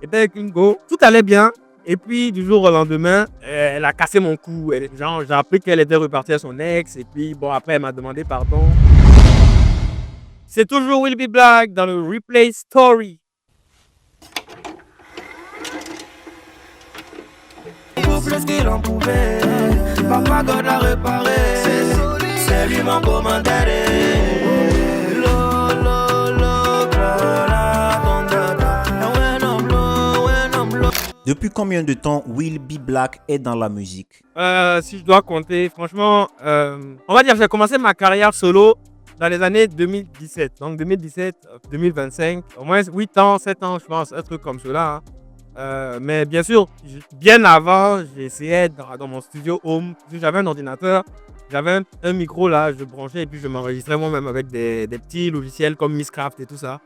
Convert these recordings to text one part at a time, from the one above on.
était avec une go. Tout allait bien. Et puis, du jour au lendemain, elle a cassé mon cou. Genre, j'ai appris qu'elle était repartie à son ex. Et puis, bon, après, elle m'a demandé pardon. C'est toujours Will Be Black dans le Replay Story. Plus qu'il en pouvait, Papa God l'a réparé, c'est lui mon commandant. Depuis combien de temps Will Be Black est dans la musique? Si je dois compter, franchement, on va dire que j'ai commencé ma carrière solo dans les années 2017. Donc 2017-2025, au moins 8 ans, 7 ans, je pense, un truc comme cela. Mais bien sûr, bien avant, j'essayais dans mon studio home. J'avais un ordinateur, j'avais un micro là, je branchais et puis je m'enregistrais moi-même avec des petits logiciels comme Mixcraft et tout ça.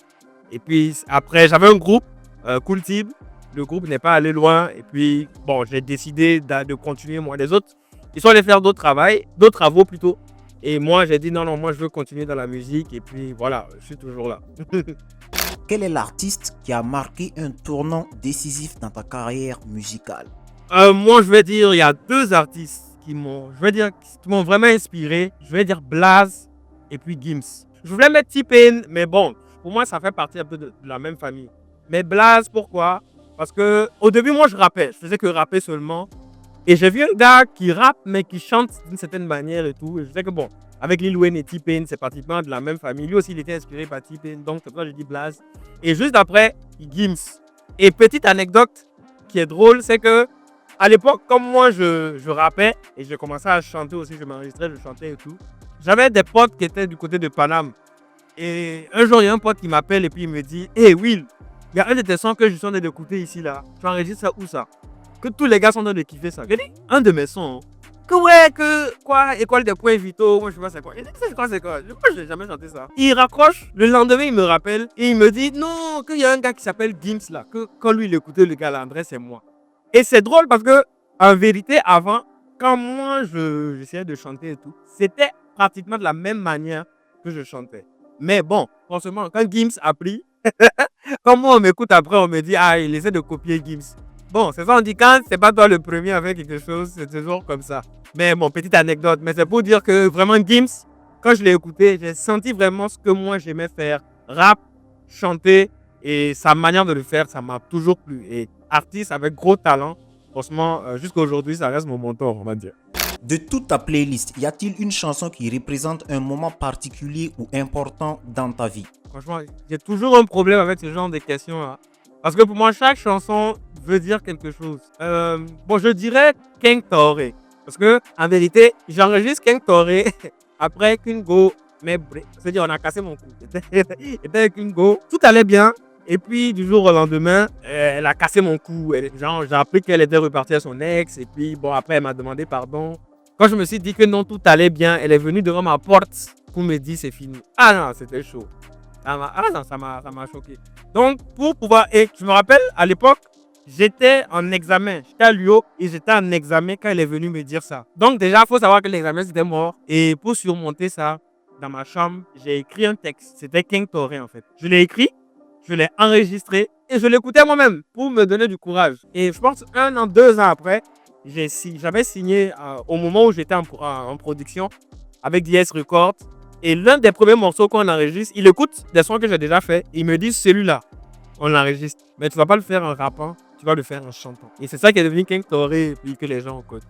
Et puis après, j'avais un groupe, Cool Team. Le groupe n'est pas allé loin et puis bon, j'ai décidé de continuer moi. Les autres, ils sont allés faire d'autres travaux plutôt. Et moi, j'ai dit non, moi je veux continuer dans la musique et puis voilà, je suis toujours là. Quel est l'artiste qui a marqué un tournant décisif dans ta carrière musicale? Moi, je vais dire, il y a deux artistes qui m'ont vraiment inspiré. Je vais dire Blaze et puis Gims. Je voulais mettre T-Pain, mais bon, pour moi, ça fait partie un peu de la même famille. Mais Blaze, pourquoi? Parce que au début, moi, je rappais. Je faisais que rapper seulement. Et j'ai vu un gars qui rappe, mais qui chante d'une certaine manière et tout. Et je sais que bon, avec Lil Wayne et T-Pain, c'est pratiquement de la même famille. Lui aussi, il était inspiré par T-Pain. Donc, c'est pour ça que je dis Blaze. Et juste après, Gims. Et petite anecdote qui est drôle, c'est que à l'époque, comme moi, je rappais et je commençais à chanter aussi. Je m'enregistrais, je chantais et tout. J'avais des potes qui étaient du côté de Paname. Et un jour, il y a un pote qui m'appelle et puis il me dit: Hey Will, il y a un de tes sons que je suis en train d'écouter ici là. Tu enregistres ça où ça? Que tous les gars sont en train de kiffer ça. J'ai dit, un de mes sons. Que ouais, que quoi, école des points vitaux. Moi je sais pas c'est quoi. Il dit, c'est quoi? Moi je n'ai jamais chanté ça. Il raccroche. Le lendemain, il me rappelle et il me dit non, qu'il y a un gars qui s'appelle Gims là. Que quand lui il écoutait le gars là, André, c'est moi. Et c'est drôle parce que en vérité, avant, quand moi j'essayais de chanter et tout, c'était pratiquement de la même manière que je chantais. Mais bon, franchement, quand Gims a pris, quand moi on m'écoute après, on me dit ah, il essaie de copier Gims. Bon, c'est ça, on dit quand c'est pas toi le premier avec quelque chose, c'est toujours comme ça. Mais bon, petite anecdote, mais c'est pour dire que vraiment Gims, quand je l'ai écouté, j'ai senti vraiment ce que moi j'aimais faire. Rap, chanter et sa manière de le faire, ça m'a toujours plu. Et artiste avec gros talent, franchement, jusqu'à aujourd'hui, ça reste mon mentor, on va dire. De toute ta playlist, y a-t-il une chanson qui représente un moment particulier ou important dans ta vie? Franchement, j'ai toujours un problème avec ce genre de questions-là. Parce que pour moi, chaque chanson veut dire quelque chose. Bon, je dirais King Touré. Parce que, en vérité, j'enregistre King Touré après qu'une go. Mais, c'est-à-dire, on a cassé mon cou. Était avec une go. Tout allait bien. Et puis, du jour au lendemain, elle a cassé mon cou. Genre, j'ai appris qu'elle était repartie à son ex. Et puis, bon, après, elle m'a demandé pardon. Quand je me suis dit que non, tout allait bien, elle est venue devant ma porte pour me dire c'est fini. Ah non, c'était chaud. Ça m'a choqué. Donc, pour pouvoir. Et je me rappelle, à l'époque, j'étais en examen. J'étais à l'UO et j'étais en examen quand elle est venue me dire ça. Donc, déjà, il faut savoir que l'examen, c'était mort. Et pour surmonter ça, dans ma chambre, j'ai écrit un texte. C'était King Touré, en fait. Je l'ai écrit, je l'ai enregistré et je l'écoutais moi-même pour me donner du courage. Et je pense 1 an, 2 ans après, j'avais signé au moment où j'étais en production avec DS Records. Et l'un des premiers morceaux qu'on enregistre, il écoute des sons que j'ai déjà fait. Il me dit celui-là, on l'enregistre. Mais tu vas pas le faire en rappant, tu vas le faire en chantant. Et c'est ça qui est devenu King Touré et puis que les gens ont connu.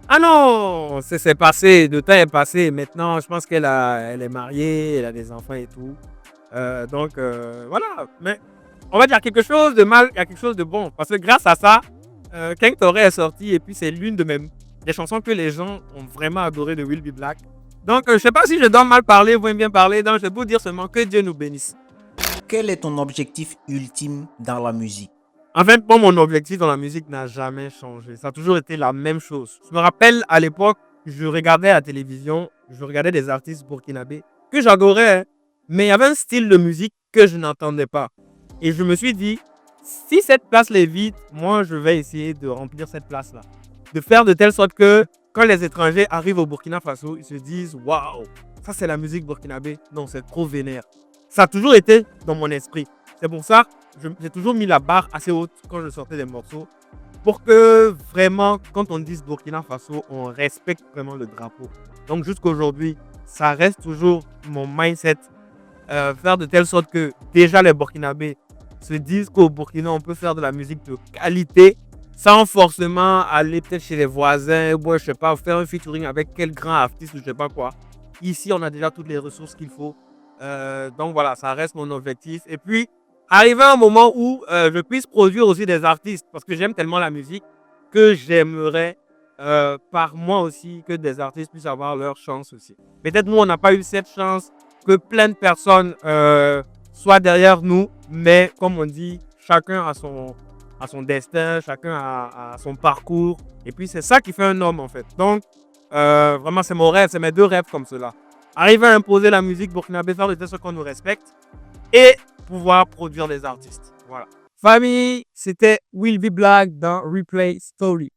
Ah non, c'est passé, le temps est passé. Maintenant, je pense elle est mariée, elle a des enfants et tout. Donc voilà. Mais on va dire quelque chose de mal, il y a quelque chose de bon. Parce que grâce à ça, King Touré est sorti et puis c'est l'une des chansons que les gens ont vraiment adoré de Will Be Black. Donc, je ne sais pas si je dois mal parler ou bien parler. Donc, je vais vous dire seulement que Dieu nous bénisse. Quel est ton objectif ultime dans la musique? En fait, moi, mon objectif dans la musique n'a jamais changé. Ça a toujours été la même chose. Je me rappelle, à l'époque, je regardais à la télévision, je regardais des artistes burkinabés que j'adorais, hein, mais il y avait un style de musique que je n'entendais pas. Et je me suis dit, si cette place est vide, moi, je vais essayer de remplir cette place-là. De faire de telle sorte que quand les étrangers arrivent au Burkina Faso, ils se disent « Waouh, ça c'est la musique burkinabé. » Non, c'est trop vénère. Ça a toujours été dans mon esprit. C'est pour ça j'ai toujours mis la barre assez haute quand je sortais des morceaux pour que vraiment, quand on dise Burkina Faso, on respecte vraiment le drapeau. Donc jusqu'à aujourd'hui, ça reste toujours mon mindset. Faire de telle sorte que déjà les Burkinabés se disent qu'au Burkina, on peut faire de la musique de qualité sans forcément aller peut-être chez les voisins, ou je sais pas, faire un featuring avec quel grand artiste ou je sais pas quoi. Ici, on a déjà toutes les ressources qu'il faut. Donc voilà, ça reste mon objectif. Et puis, arriver à un moment où je puisse produire aussi des artistes, parce que j'aime tellement la musique que j'aimerais par moi aussi que des artistes puissent avoir leur chance aussi. Peut-être nous, on n'a pas eu cette chance que plein de personnes soient derrière nous, mais comme on dit, chacun a son destin, chacun a son parcours. Et puis, c'est ça qui fait un homme en fait. Donc, vraiment, c'est mon rêve, c'est mes deux rêves comme cela. Arriver à imposer la musique burkinabé, faire de telle sorte qu'on nous respecte et pouvoir produire des artistes. Voilà. Famille, c'était Will Be Black dans Replay Story.